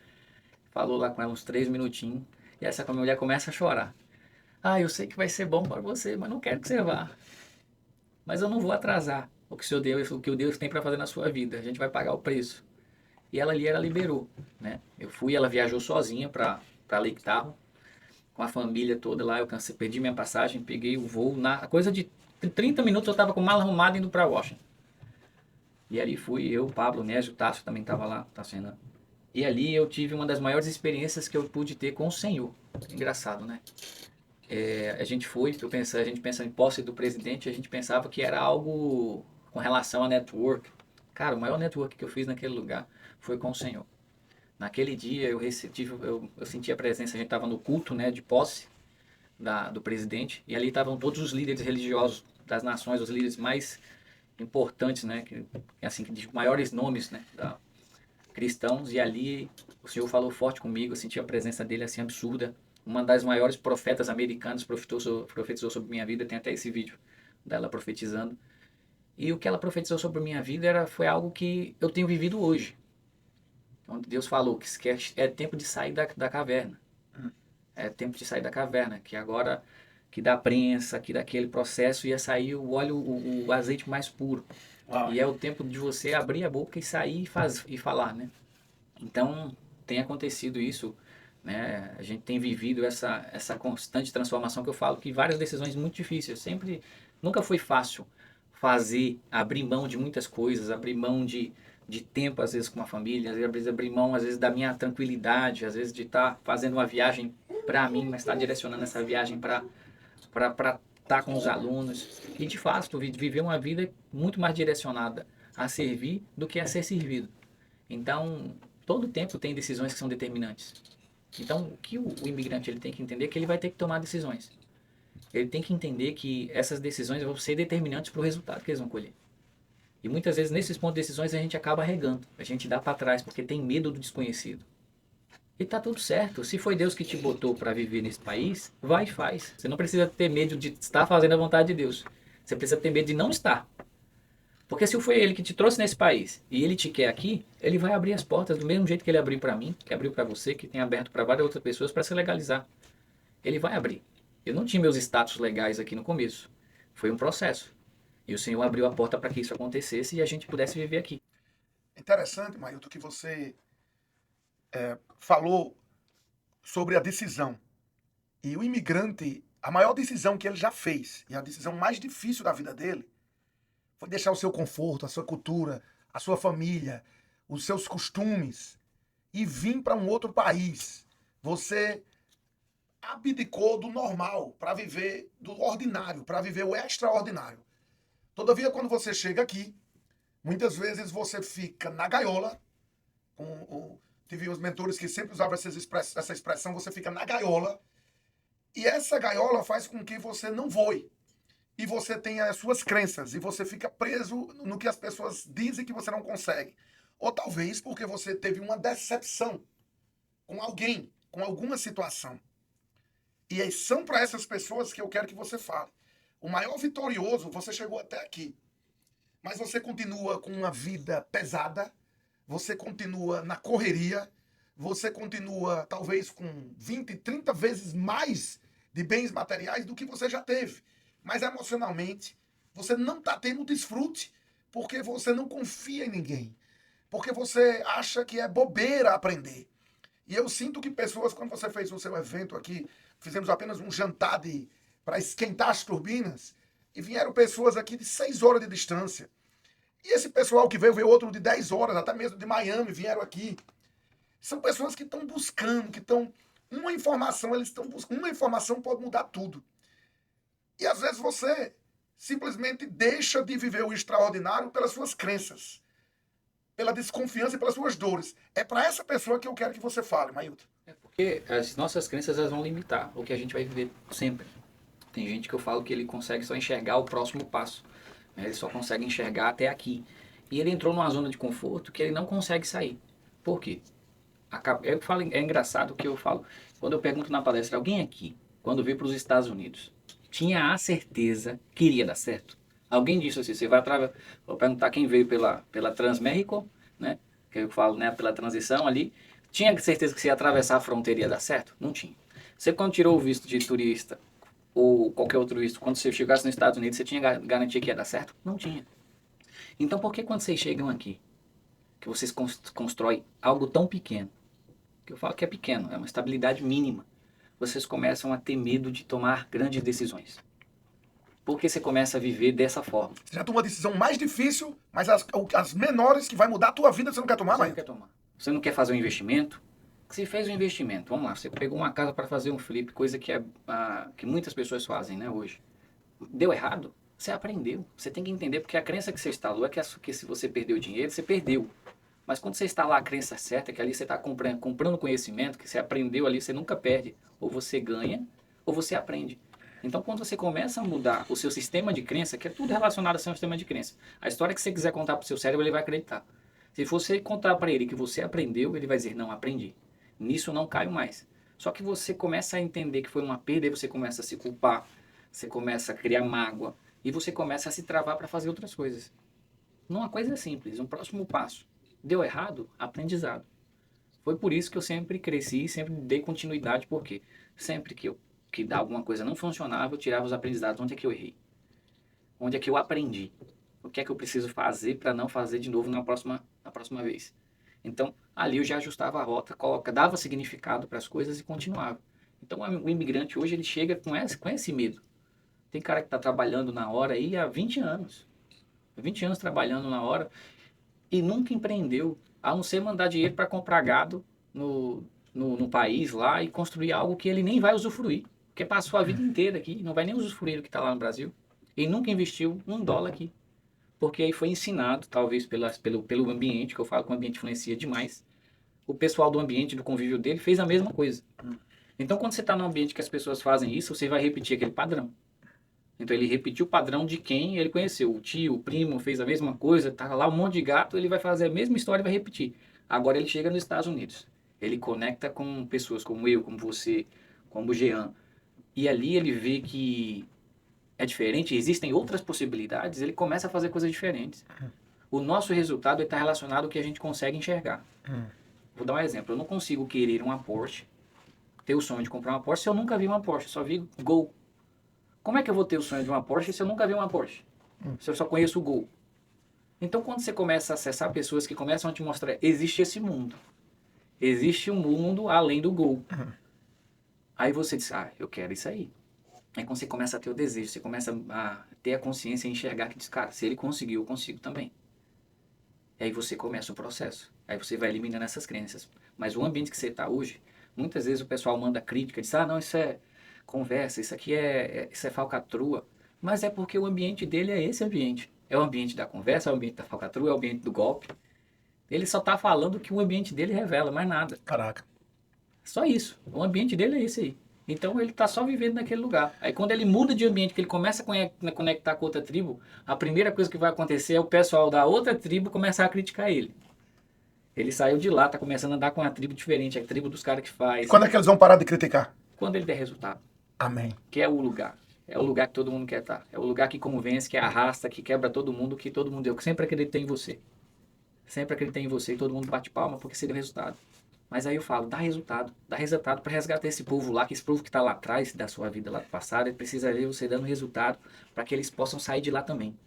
falou lá com ela uns 3 minutinhos, e essa mulher começa a chorar. Ah, eu sei que vai ser bom para você, mas não quero que você vá. Mas eu não vou atrasar o que o Deus tem para fazer na sua vida. A gente vai pagar o preço. E ela liberou, né? Eu fui, ela viajou sozinha para Lake Tahoe, com a família toda lá. Eu cansei, perdi minha passagem, peguei o voo. Na coisa de 30 minutos eu estava com mala arrumada indo para Washington. E ali fui eu, Pablo, Nésio, Tássio também estava lá, tá sendo. E ali eu tive uma das maiores experiências que eu pude ter com o Senhor. Engraçado, né? A gente foi, a gente pensa em posse do presidente, a gente pensava que era algo com relação a network. Cara, o maior network que eu fiz naquele lugar foi com o Senhor. Naquele dia eu senti a presença, a gente estava no culto, né, de posse do presidente, e ali estavam todos os líderes religiosos das nações, os líderes mais importantes, né, assim, de maiores nomes, né, cristãos, e ali o Senhor falou forte comigo, eu senti a presença dele assim absurda. Uma das maiores profetas americanas profetizou sobre minha vida, tem até esse vídeo dela profetizando. E o que ela profetizou sobre minha vida foi algo que eu tenho vivido hoje. Onde Deus falou que é tempo de sair da caverna. É tempo de sair da caverna, que agora que da prensa, que daquele processo ia sair o óleo, o azeite mais puro. Uau. E é o tempo de você abrir a boca e sair e falar, né? Então, tem acontecido isso, né? A gente tem vivido essa constante transformação que eu falo que várias decisões muito difíceis, nunca foi fácil abrir mão de muitas coisas, abrir mão de tempo às vezes com a família, às vezes abrir mão às vezes da minha tranquilidade, às vezes de estar fazendo uma viagem para mim, mas estar direcionando essa viagem para estar com os alunos. E de fato, viver uma vida muito mais direcionada a servir do que a ser servido. Então, todo tempo tem decisões que são determinantes. Então, o que o imigrante ele tem que entender é que ele vai ter que tomar decisões. Ele tem que entender que essas decisões vão ser determinantes para o resultado que eles vão colher. E muitas vezes, nesses pontos de decisões, a gente acaba regando. A gente dá para trás porque tem medo do desconhecido. E tá tudo certo. Se foi Deus que te botou para viver nesse país, vai e faz. Você não precisa ter medo de estar fazendo a vontade de Deus. Você precisa ter medo de não estar. Porque se foi ele que te trouxe nesse país e ele te quer aqui, ele vai abrir as portas do mesmo jeito que ele abriu para mim, que abriu para você, que tem aberto para várias outras pessoas para se legalizar. Ele vai abrir. Eu não tinha meus status legais aqui no começo. Foi um processo. E o Senhor abriu a porta para que isso acontecesse e a gente pudesse viver aqui. Interessante, Mailton, que você falou sobre a decisão. E o imigrante, a maior decisão que ele já fez, e a decisão mais difícil da vida dele, foi deixar o seu conforto, a sua cultura, a sua família, os seus costumes e vir para um outro país. Você abdicou do normal para viver do ordinário, para viver o extraordinário. Todavia, quando você chega aqui, muitas vezes você fica na gaiola. Tive os mentores que sempre usavam essa expressão, você fica na gaiola. E essa gaiola faz com que você não voe. E você tenha as suas crenças. E você fica preso no que as pessoas dizem que você não consegue. Ou talvez porque você teve uma decepção com alguém, com alguma situação. E são para essas pessoas que eu quero que você fale. O maior vitorioso, você chegou até aqui. Mas você continua com uma vida pesada. Você continua na correria. Você continua, talvez, com 20, 30 vezes mais de bens materiais do que você já teve. Mas emocionalmente, você não está tendo desfrute porque você não confia em ninguém. Porque você acha que é bobeira aprender. E eu sinto que pessoas, quando você fez o seu evento aqui, fizemos apenas um jantar para esquentar as turbinas, e vieram pessoas aqui de 6 horas de distância. E esse pessoal que veio outro de 10 horas, até mesmo de Miami, vieram aqui. São pessoas que estão buscando, que estão... Uma informação, eles estão buscando. Uma informação pode mudar tudo. E às vezes você simplesmente deixa de viver o extraordinário pelas suas crenças, pela desconfiança e pelas suas dores. É para essa pessoa que eu quero que você fale, Mailton. É porque as nossas crenças elas vão limitar o que a gente vai viver sempre. Tem gente que eu falo que ele consegue só enxergar o próximo passo, né? Ele só consegue enxergar até aqui. E ele entrou numa zona de conforto que ele não consegue sair. Por quê? Eu falo, é engraçado que eu falo, quando eu pergunto na palestra, alguém aqui, quando veio para os Estados Unidos, tinha a certeza que iria dar certo? Alguém disse assim, você vai através, vou perguntar quem veio pela Transméxico, né? Que eu falo, né, pela transição ali, tinha certeza que se ia atravessar a fronteira ia dar certo? Não tinha. Você quando tirou o visto de turista ou qualquer outro visto, quando você chegasse nos Estados Unidos, você tinha garantia que ia dar certo? Não tinha. Então por que quando vocês chegam aqui, que vocês constroem algo tão pequeno, que eu falo que é pequeno, é uma estabilidade mínima, vocês começam a ter medo de tomar grandes decisões? Porque você começa a viver dessa forma. Você já tomou a decisão mais difícil, mas as menores que vai mudar a tua vida você não quer tomar, Você não Mailton? quer tomar. Você não quer fazer um investimento? Você fez um investimento, vamos lá, você pegou uma casa para fazer um flip, coisa que muitas pessoas fazem, né, hoje. Deu errado? Você aprendeu. Você tem que entender, porque a crença que você instalou é que se você perdeu dinheiro, você perdeu. Mas quando você instalar a crença certa, que ali você está comprando conhecimento, que você aprendeu ali, você nunca perde. Ou você ganha, ou você aprende. Então, quando você começa a mudar o seu sistema de crença, que é tudo relacionado ao seu sistema de crença, a história que você quiser contar para o seu cérebro, ele vai acreditar. Se você contar para ele que você aprendeu, ele vai dizer, não, aprendi. Nisso eu não caio mais. Só que você começa a entender que foi uma perda e você começa a se culpar, você começa a criar mágoa e você começa a se travar para fazer outras coisas. Uma coisa simples, um próximo passo. Deu errado? Aprendizado. Foi por isso que eu sempre cresci, sempre dei continuidade, porque sempre que alguma coisa não funcionava, eu tirava os aprendizados. Onde é que eu errei? Onde é que eu aprendi? O que é que eu preciso fazer para não fazer de novo na próxima vez? Então, ali eu já ajustava a rota, dava significado para as coisas e continuava. Então, o imigrante hoje ele chega com esse medo. Tem cara que está trabalhando na hora aí há 20 anos. 20 anos trabalhando na hora e nunca empreendeu, a não ser mandar dinheiro para comprar gado no país lá e construir algo que ele nem vai usufruir. Porque passou a vida inteira aqui, não vai nem usufruir do que está lá no Brasil. E nunca investiu $1 aqui. Porque aí foi ensinado, talvez pelo ambiente, que eu falo que o ambiente influencia demais. O pessoal do ambiente, do convívio dele, fez a mesma coisa. Então, quando você está num ambiente que as pessoas fazem isso, você vai repetir aquele padrão. Então, ele repetiu o padrão de quem ele conheceu. O tio, o primo, fez a mesma coisa, tá lá um monte de gato, ele vai fazer a mesma história e vai repetir. Agora, ele chega nos Estados Unidos. Ele conecta com pessoas como eu, como você, como o Jean. E ali ele vê que é diferente, existem outras possibilidades, ele começa a fazer coisas diferentes. O nosso resultado está relacionado ao que a gente consegue enxergar. Vou dar um exemplo. Eu não consigo querer uma Porsche, ter o sonho de comprar uma Porsche se eu nunca vi uma Porsche, só vi Gol. Como é que eu vou ter o sonho de uma Porsche se eu nunca vi uma Porsche? Se eu só conheço o Gol. Então, quando você começa a acessar pessoas que começam a te mostrar, existe esse mundo. Existe um mundo além do Gol. Aí você diz, eu quero isso aí. Aí quando você começa a ter o desejo, você começa a ter a consciência e enxergar que diz, cara, se ele conseguiu, eu consigo também. E aí você começa o processo. Aí você vai eliminando essas crenças. Mas o ambiente que você está hoje, muitas vezes o pessoal manda crítica, diz, não, isso é conversa, isso aqui isso é falcatrua. Mas é porque o ambiente dele é esse ambiente. É o ambiente da conversa, é o ambiente da falcatrua, é o ambiente do golpe. Ele só está falando o que o ambiente dele revela, mais nada. Caraca. Só isso. O ambiente dele é esse aí. Então ele está só vivendo naquele lugar. Aí quando ele muda de ambiente, que ele começa a conectar com outra tribo, a primeira coisa que vai acontecer é o pessoal da outra tribo começar a criticar ele. Ele saiu de lá, está começando a andar com uma tribo diferente, a tribo dos caras que faz. E quando é que eles vão parar de criticar? Quando ele der resultado. Amém. Que é o lugar. É o lugar que todo mundo quer estar. É o lugar que convence, que arrasta, que quebra todo mundo, que todo mundo... Eu sempre acreditei em você. Sempre acreditei em você e todo mundo bate palma porque você deu resultado. Mas aí eu falo, dá resultado para resgatar esse povo lá, que esse povo que está lá atrás da sua vida lá do passado, ele precisa ver você dando resultado para que eles possam sair de lá também.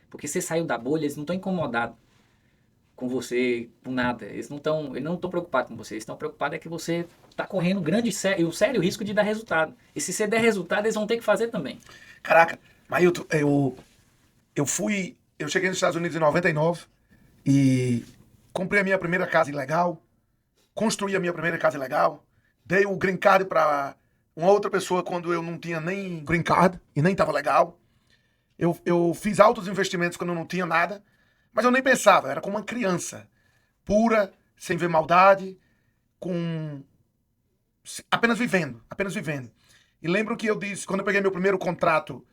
Porque você saiu da bolha, eles não estão incomodados com você, com nada. Eles não estão preocupados com você, eles estão preocupados é que você está correndo um sério risco de dar resultado. E se você der resultado, eles vão ter que fazer também. Caraca, Mailton, eu cheguei nos Estados Unidos em 99 e comprei a minha primeira casa ilegal. Construí a minha primeira casa ilegal, dei o green card para Uma outra pessoa, quando eu não tinha nem green card e nem tava legal. Eu fiz altos investimentos quando eu não tinha nada, mas eu nem pensava, era como uma criança, pura, sem ver maldade, com apenas vivendo, apenas vivendo. E lembro que eu disse, quando eu peguei meu primeiro contrato,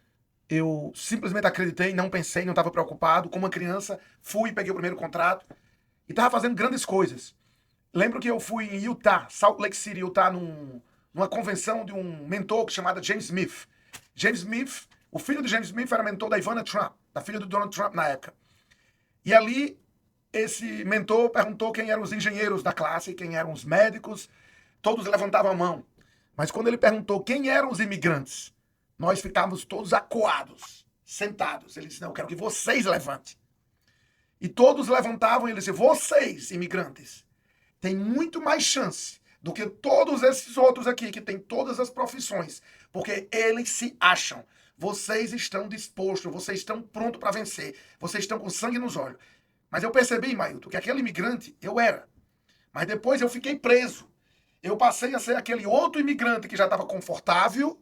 eu simplesmente acreditei, não pensei, não estava preocupado, como uma criança, fui e peguei o primeiro contrato e estava fazendo grandes coisas. Lembro que eu fui em Utah, Salt Lake City, Utah, numa convenção de um mentor chamado James Smith. James Smith, o filho de James Smith era mentor da Ivana Trump, da filha do Donald Trump na época. E ali, esse mentor perguntou quem eram os engenheiros da classe, quem eram os médicos, todos levantavam a mão. Mas quando ele perguntou quem eram os imigrantes, nós ficávamos todos acuados, sentados. Ele disse, não, eu quero que vocês levantem. E todos levantavam e ele disse, vocês, imigrantes, têm muito mais chance do que todos esses outros aqui, que têm todas as profissões, porque eles se acham. Vocês estão dispostos, vocês estão prontos para vencer, vocês estão com sangue nos olhos. Mas eu percebi, Mailton, que aquele imigrante eu era. Mas depois eu fiquei preso. Eu passei a ser aquele outro imigrante que já estava confortável,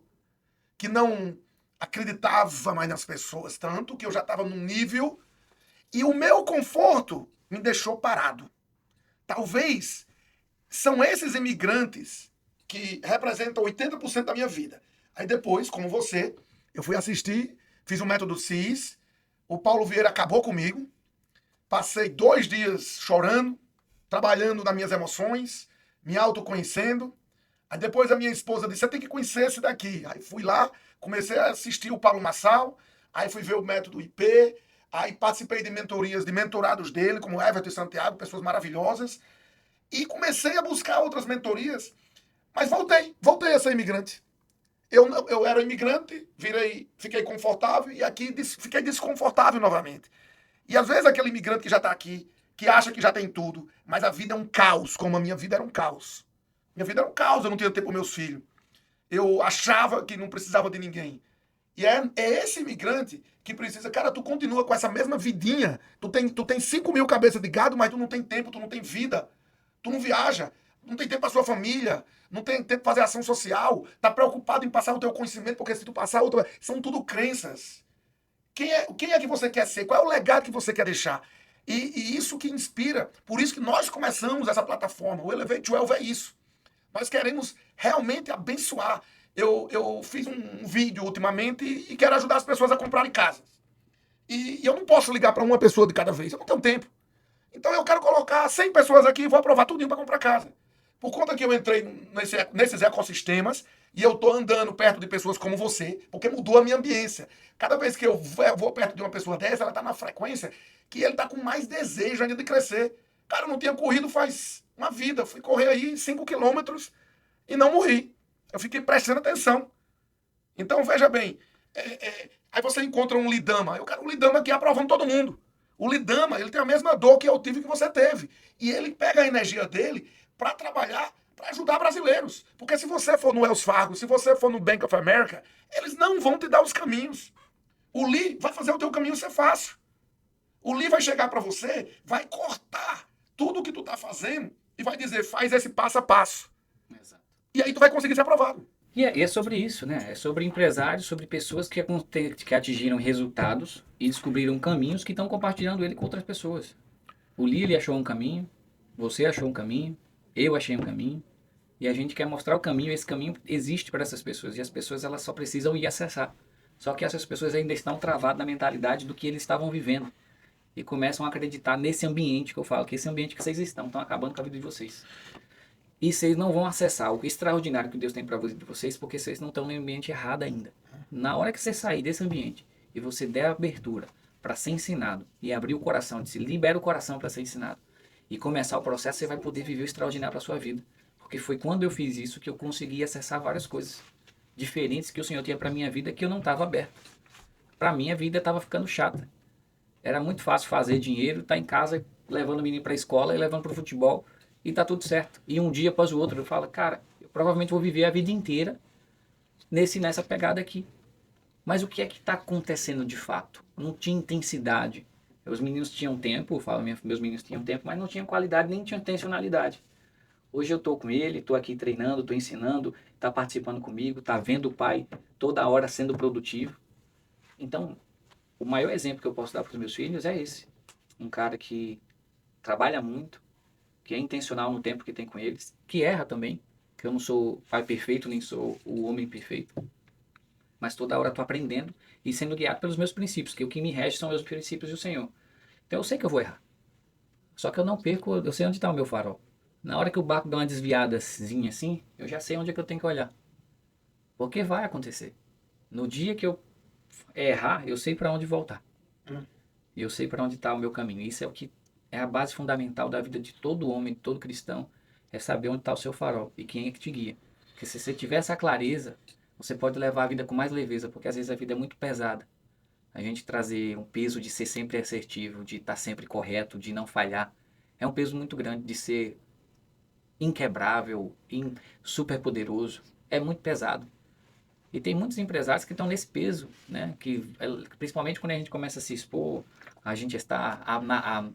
que não acreditava mais nas pessoas tanto, que eu já estava num nível, e o meu conforto me deixou parado. Talvez são esses imigrantes que representam 80% da minha vida. Aí depois, como você, eu fui assistir, fiz o método CIS, o Paulo Vieira acabou comigo, passei 2 dias chorando, trabalhando nas minhas emoções, me autoconhecendo. Aí depois a minha esposa disse, você tem que conhecer esse daqui. Aí fui lá, comecei a assistir o Paulo Massal, aí fui ver o método IP, aí participei de mentorias, de mentorados dele, como Everton e Santiago, pessoas maravilhosas, e comecei a buscar outras mentorias, mas voltei a ser imigrante. Eu era imigrante, fiquei confortável e aqui fiquei desconfortável novamente. E às vezes aquele imigrante que já está aqui, que acha que já tem tudo, mas a vida é um caos, como a minha vida era um caos. Minha vida era um caos, eu não tinha tempo para meus filhos. Eu achava que não precisava de ninguém. E é esse imigrante que precisa, cara, tu continua com essa mesma vidinha, tu tem 5 mil cabeças de gado, mas tu não tem tempo, tu não tem vida, tu não viaja, não tem tempo para sua família, não tem tempo para fazer ação social, tá preocupado em passar o teu conhecimento, porque se tu passar outro, são tudo crenças. Quem é que você quer ser? Qual é o legado que você quer deixar? E isso que inspira, por isso que nós começamos essa plataforma, o Elevate 12 é isso. Nós queremos realmente abençoar. Eu fiz um vídeo ultimamente e quero ajudar as pessoas a comprarem casas. E eu não posso ligar para uma pessoa de cada vez, eu não tenho tempo. Então eu quero colocar 100 pessoas aqui e vou aprovar tudinho para comprar casa. Por conta que eu entrei nesses ecossistemas e eu estou andando perto de pessoas como você, porque mudou a minha ambiência. Cada vez que eu vou perto de uma pessoa dessa, ela está na frequência que ele está com mais desejo ainda de crescer. Cara, eu não tinha corrido faz uma vida. Fui correr aí 5 quilômetros e não morri. Eu fiquei prestando atenção. Então, veja bem, aí você encontra um Lidama. Eu quero um Lidama aqui aprovando todo mundo. O Lidama, ele tem a mesma dor que eu tive que você teve. E ele pega a energia dele para trabalhar, para ajudar brasileiros. Porque se você for no Wells Fargo, se você for no Bank of America, eles não vão te dar os caminhos. O Lee vai fazer o teu caminho ser fácil. O Lee vai chegar para você, vai cortar tudo o que tu tá fazendo e vai dizer, faz esse passo a passo. Exato. E aí tu vai conseguir ser aprovado. E é sobre isso, né? É sobre empresários, sobre pessoas que atingiram resultados e descobriram caminhos que estão compartilhando ele com outras pessoas. O Lee, ele achou um caminho, você achou um caminho, eu achei um caminho, e a gente quer mostrar o caminho, esse caminho existe para essas pessoas, e as pessoas elas só precisam ir acessar. Só que essas pessoas ainda estão travadas na mentalidade do que eles estavam vivendo. E começam a acreditar nesse ambiente que eu falo, que esse ambiente que vocês estão acabando com a vida de vocês. E vocês não vão acessar o extraordinário que Deus tem para vocês, porque vocês não estão no ambiente errado ainda. Na hora que você sair desse ambiente e você der a abertura para ser ensinado e abrir o coração, se libera o coração para ser ensinado e começar o processo, você vai poder viver o extraordinário para sua vida. Porque foi quando eu fiz isso que eu consegui acessar várias coisas diferentes que o Senhor tinha para minha vida que eu não estava aberto. Para mim a vida estava ficando chata. Era muito fácil fazer dinheiro, estar em casa levando o menino para a escola e levando para o futebol e tá tudo certo. E um dia após o outro eu falo, cara, eu provavelmente vou viver a vida inteira nessa pegada aqui. Mas o que é que está acontecendo de fato? Não tinha intensidade. Os meninos tinham tempo, eu falo, meus meninos tinham tempo, mas não tinham qualidade nem tinham intencionalidade. Hoje eu estou com ele, estou aqui treinando, estou ensinando, está participando comigo, está vendo o pai toda hora sendo produtivo. Então, o maior exemplo que eu posso dar para os meus filhos é esse. Um cara que trabalha muito, que é intencional no tempo que tem com eles, que erra também, que eu não sou pai perfeito, nem sou o homem perfeito, mas toda hora estou aprendendo e sendo guiado pelos meus princípios, que o que me rege são meus princípios do Senhor. Então eu sei que eu vou errar, só que eu não perco, eu sei onde está o meu farol. Na hora que o barco dá uma desviadazinha assim, eu já sei onde é que eu tenho que olhar, porque vai acontecer. No dia que eu errar, eu sei para onde voltar. E eu sei para onde está o meu caminho. Isso é o que é a base fundamental da vida de todo homem, de todo cristão, é saber onde está o seu farol e quem é que te guia. Porque se você tiver essa clareza, você pode levar a vida com mais leveza, porque às vezes a vida é muito pesada. A gente trazer um peso de ser sempre assertivo, de estar sempre correto, de não falhar, é um peso muito grande de ser inquebrável, super poderoso. É muito pesado. E tem muitos empresários que estão nesse peso, né? Que, principalmente quando a gente começa a se expor, a gente está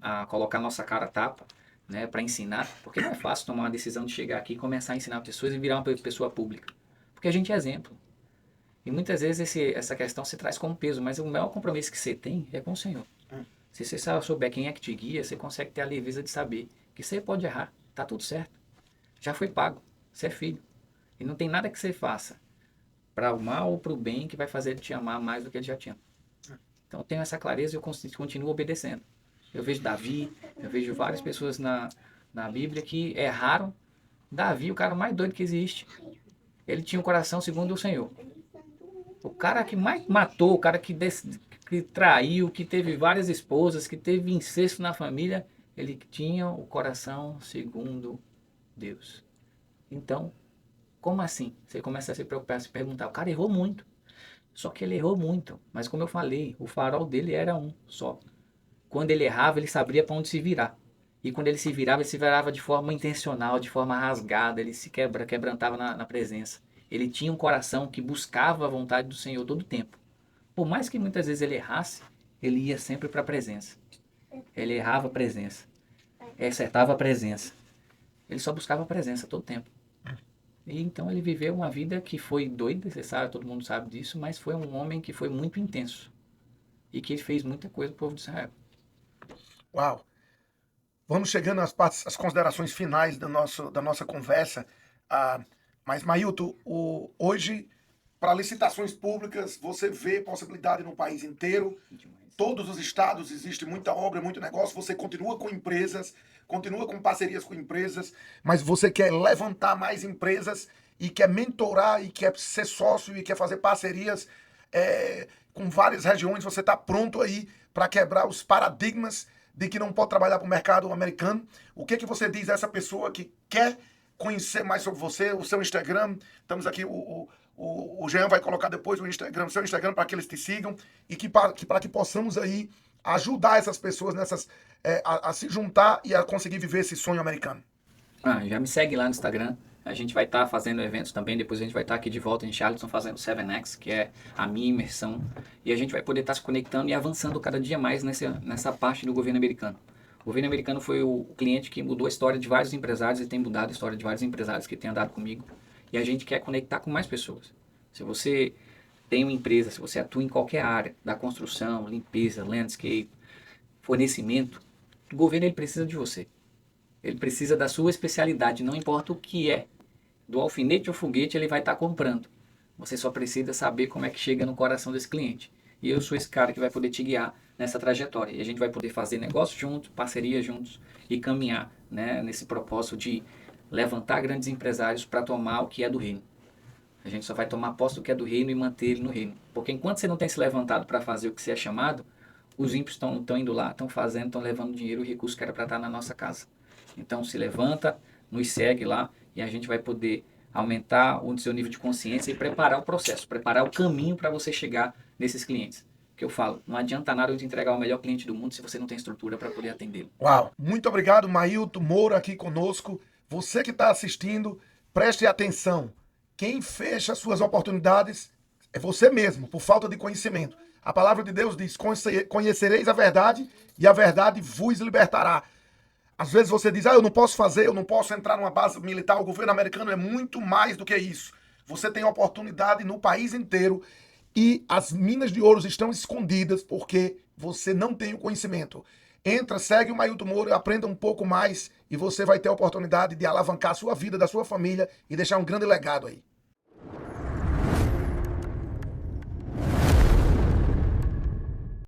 a colocar nossa cara a tapa, né? Para ensinar, porque não é fácil tomar uma decisão de chegar aqui e começar a ensinar pessoas e virar uma pessoa pública. Porque a gente é exemplo. E muitas vezes essa questão se traz como peso, mas o maior compromisso que você tem é com o Senhor. Se você souber quem é que te guia, você consegue ter a leveza de saber que você pode errar, tá tudo certo. Já foi pago, você é filho. E não tem nada que você faça para o mal ou para o bem que vai fazer ele te amar mais do que ele já te ama. Então eu tenho essa clareza e eu continuo obedecendo. Eu vejo Davi, eu vejo várias pessoas na Bíblia que erraram. Davi, o cara mais doido que existe, ele tinha um coração segundo o Senhor. O cara que mais matou, o cara que traiu, que teve várias esposas, que teve incesto na família, ele tinha o coração segundo Deus. Então, como assim? Você começa a se preocupar, a se perguntar. O cara errou muito. Só que ele errou muito. Mas como eu falei, o farol dele era um só. Quando ele errava, ele sabia para onde se virar. E quando ele se virava de forma intencional, de forma rasgada, ele se quebrantava na presença. Ele tinha um coração que buscava a vontade do Senhor todo o tempo. Por mais que muitas vezes ele errasse, ele ia sempre para a presença. Ele errava a presença. Acertava a presença. Ele só buscava a presença todo o tempo. E então ele viveu uma vida que foi doida, você sabe, todo mundo sabe disso, mas foi um homem que foi muito intenso. E que fez muita coisa pro povo de Israel. Uau! Vamos chegando às considerações finais da nossa conversa. Mas, Mailton, hoje, para licitações públicas, você vê possibilidade no país inteiro. Todos os estados existe muita obra, muito negócio. Você continua com empresas, continua com parcerias com empresas, mas você quer levantar mais empresas e quer mentorar e quer ser sócio e quer fazer parcerias com várias regiões. Você está pronto aí para quebrar os paradigmas de que não pode trabalhar para o mercado americano. O que você diz a essa pessoa que quer conhecer mais sobre você, o seu Instagram? Estamos aqui, o Jean vai colocar depois o seu Instagram para que eles te sigam e para que possamos aí ajudar essas pessoas a se juntar e a conseguir viver esse sonho americano. Já me segue lá no Instagram. A gente vai estar fazendo eventos também. Depois a gente vai estar aqui de volta em Charleston fazendo 7X, que é a minha imersão. E a gente vai poder estar se conectando e avançando cada dia mais nessa parte do governo americano. O governo americano foi o cliente que mudou a história de vários empresários e tem mudado a história de vários empresários que têm andado comigo. E a gente quer conectar com mais pessoas. Se você tem uma empresa, se você atua em qualquer área, da construção, limpeza, landscape, fornecimento, o governo ele precisa de você. Ele precisa da sua especialidade, não importa o que é. Do alfinete ao foguete ele vai estar comprando. Você só precisa saber como é que chega no coração desse cliente. E eu sou esse cara que vai poder te guiar nessa trajetória. E a gente vai poder fazer negócio juntos, parceria juntos e caminhar, né, nesse propósito de levantar grandes empresários para tomar o que é do reino. A gente só vai tomar posse do que é do reino e manter ele no reino. Porque enquanto você não tem se levantado para fazer o que você é chamado, os ímpios estão indo lá, estão fazendo, estão levando dinheiro e recursos que era para estar na nossa casa. Então se levanta, nos segue lá e a gente vai poder aumentar o seu nível de consciência e preparar o processo, preparar o caminho para você chegar nesses clientes. Que eu falo, não adianta nada eu te entregar o melhor cliente do mundo se você não tem estrutura para poder atendê-lo. Uau! Muito obrigado, Mailton Moura, aqui conosco. Você que está assistindo, preste atenção. Quem fecha suas oportunidades é você mesmo, por falta de conhecimento. A palavra de Deus diz, conhecereis a verdade e a verdade vos libertará. Às vezes você diz, eu não posso fazer, eu não posso entrar numa base militar. O governo americano é muito mais do que isso. Você tem oportunidade no país inteiro e as minas de ouro estão escondidas porque você não tem o conhecimento. Entra, segue o Mailton Moura, aprenda um pouco mais e você vai ter a oportunidade de alavancar a sua vida, da sua família e deixar um grande legado aí.